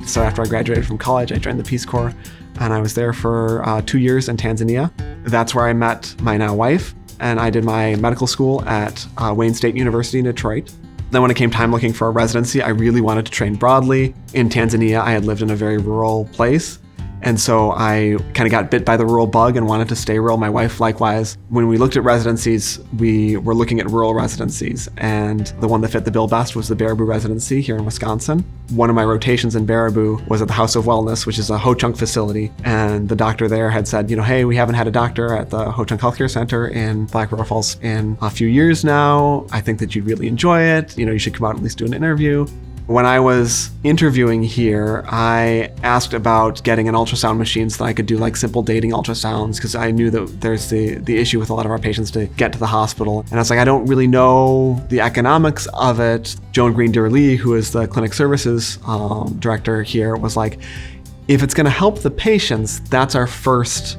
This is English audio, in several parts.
So after I graduated from college, I joined the Peace Corps, and I was there for 2 years in Tanzania. That's where I met my now wife, and I did my medical school at Wayne State University in Detroit. Then when it came time looking for a residency, I really wanted to train broadly. In Tanzania, I had lived in a very rural place. And so I kind of got bit by the rural bug and wanted to stay rural. My wife, likewise. When we looked at residencies, we were looking at rural residencies. And the one that fit the bill best was the Baraboo residency here in Wisconsin. One of my rotations in Baraboo was at the House of Wellness, which is a Ho-Chunk facility. And the doctor there had said, hey, we haven't had a doctor at the Ho-Chunk Healthcare Center in Black River Falls in a few years now. I think that you'd really enjoy it. You should come out and at least do an interview. When I was interviewing here, I asked about getting an ultrasound machine so that I could do simple dating ultrasounds, because I knew that there's the issue with a lot of our patients to get to the hospital. And I was like, I don't really know the economics of it. Joan Green-Dear-Lee, who is the clinic services director here, was like, if it's gonna help the patients, that's our first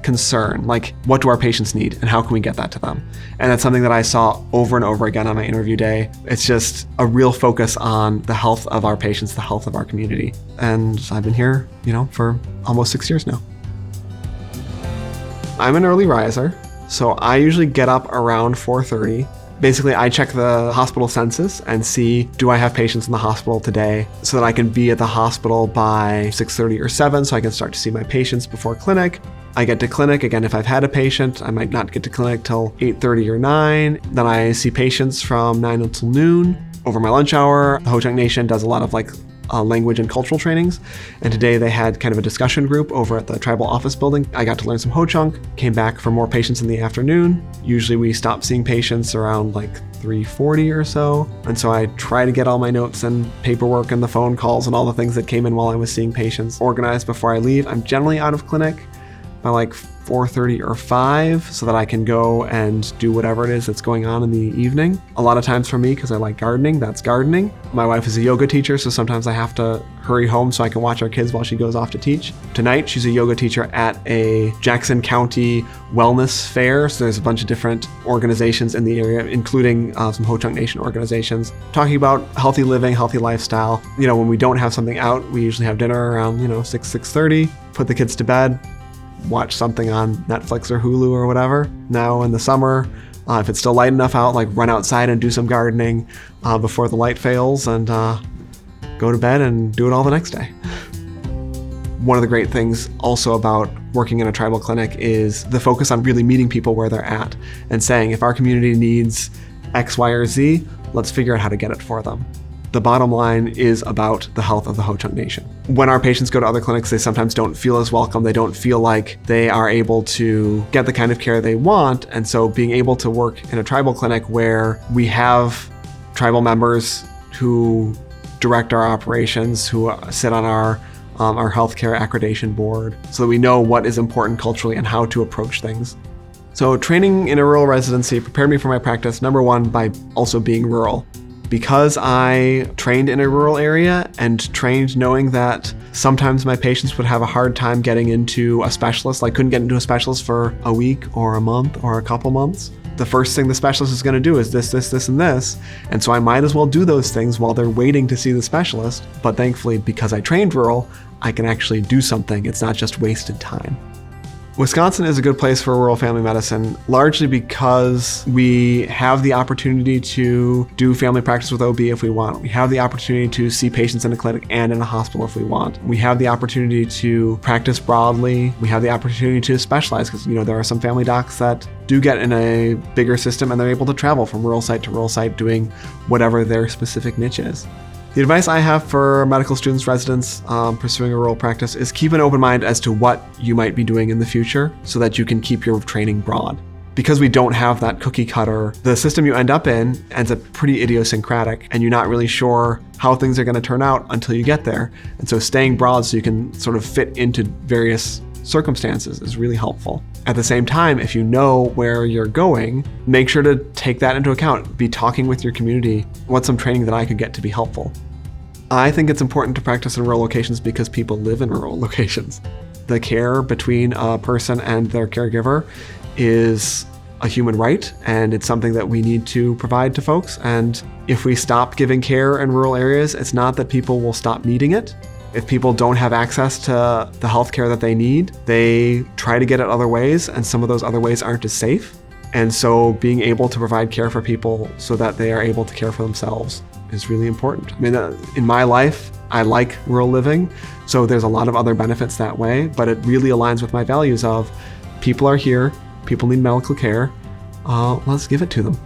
concern. What do our patients need and how can we get that to them? And that's something that I saw over and over again on my interview day. It's just a real focus on the health of our patients, the health of our community. And I've been here, for almost 6 years now. I'm an early riser, so I usually get up around 4:30. Basically, I check the hospital census and see, do I have patients in the hospital today, so that I can be at the hospital by 6:30 or 7 so I can start to see my patients before clinic. I get to clinic, again, if I've had a patient, I might not get to clinic till 8:30 or 9. Then I see patients from 9 until noon. Over my lunch hour, the Ho-Chunk Nation does a lot of language and cultural trainings. And today they had kind of a discussion group over at the tribal office building. I got to learn some Ho-Chunk, came back for more patients in the afternoon. Usually we stop seeing patients around 3:40 or so. And so I try to get all my notes and paperwork and the phone calls and all the things that came in while I was seeing patients organized before I leave. I'm generally out of clinic by 4:30 or 5 so that I can go and do whatever it is that's going on in the evening. A lot of times for me, because I like gardening, that's gardening. My wife is a yoga teacher, so sometimes I have to hurry home so I can watch our kids while she goes off to teach. Tonight, she's a yoga teacher at a Jackson County wellness fair. So there's a bunch of different organizations in the area, including some Ho-Chunk Nation organizations, talking about healthy living, healthy lifestyle. When we don't have something out, we usually have dinner around 6:30, put the kids to bed, watch something on Netflix or Hulu or whatever. Now in the summer, if it's still light enough out, run outside and do some gardening before the light fails, and go to bed and do it all the next day. One of the great things also about working in a tribal clinic is the focus on really meeting people where they're at and saying, if our community needs X, Y, or Z, let's figure out how to get it for them. The bottom line is about the health of the Ho-Chunk Nation. When our patients go to other clinics, they sometimes don't feel as welcome. They don't feel like they are able to get the kind of care they want. And so being able to work in a tribal clinic where we have tribal members who direct our operations, who sit on our healthcare accreditation board, so that we know what is important culturally and how to approach things. So training in a rural residency prepared me for my practice, number one, by also being rural. Because I trained in a rural area and trained knowing that sometimes my patients would have a hard time getting into a specialist, couldn't get into a specialist for a week or a month or a couple months. The first thing the specialist is going to do is this, and this. And so I might as well do those things while they're waiting to see the specialist. But thankfully, because I trained rural, I can actually do something. It's not just wasted time. Wisconsin is a good place for rural family medicine, largely because we have the opportunity to do family practice with OB if we want. We have the opportunity to see patients in a clinic and in a hospital if we want. We have the opportunity to practice broadly. We have the opportunity to specialize because, there are some family docs that do get in a bigger system and they're able to travel from rural site to rural site doing whatever their specific niche is. The advice I have for medical students, residents pursuing a rural practice is keep an open mind as to what you might be doing in the future so that you can keep your training broad. Because we don't have that cookie cutter, the system you end up in ends up pretty idiosyncratic and you're not really sure how things are going to turn out until you get there. And so staying broad so you can sort of fit into various circumstances is really helpful. At the same time, if you know where you're going, make sure to take that into account. Be talking with your community. What's some training that I could get to be helpful? I think it's important to practice in rural locations because people live in rural locations. The care between a person and their caregiver is a human right, and it's something that we need to provide to folks. And if we stop giving care in rural areas, it's not that people will stop needing it. If people don't have access to the healthcare that they need, they try to get it other ways, and some of those other ways aren't as safe. And so being able to provide care for people so that they are able to care for themselves is really important. I mean, in my life, I like rural living, so there's a lot of other benefits that way, but it really aligns with my values of people are here, people need medical care, let's give it to them.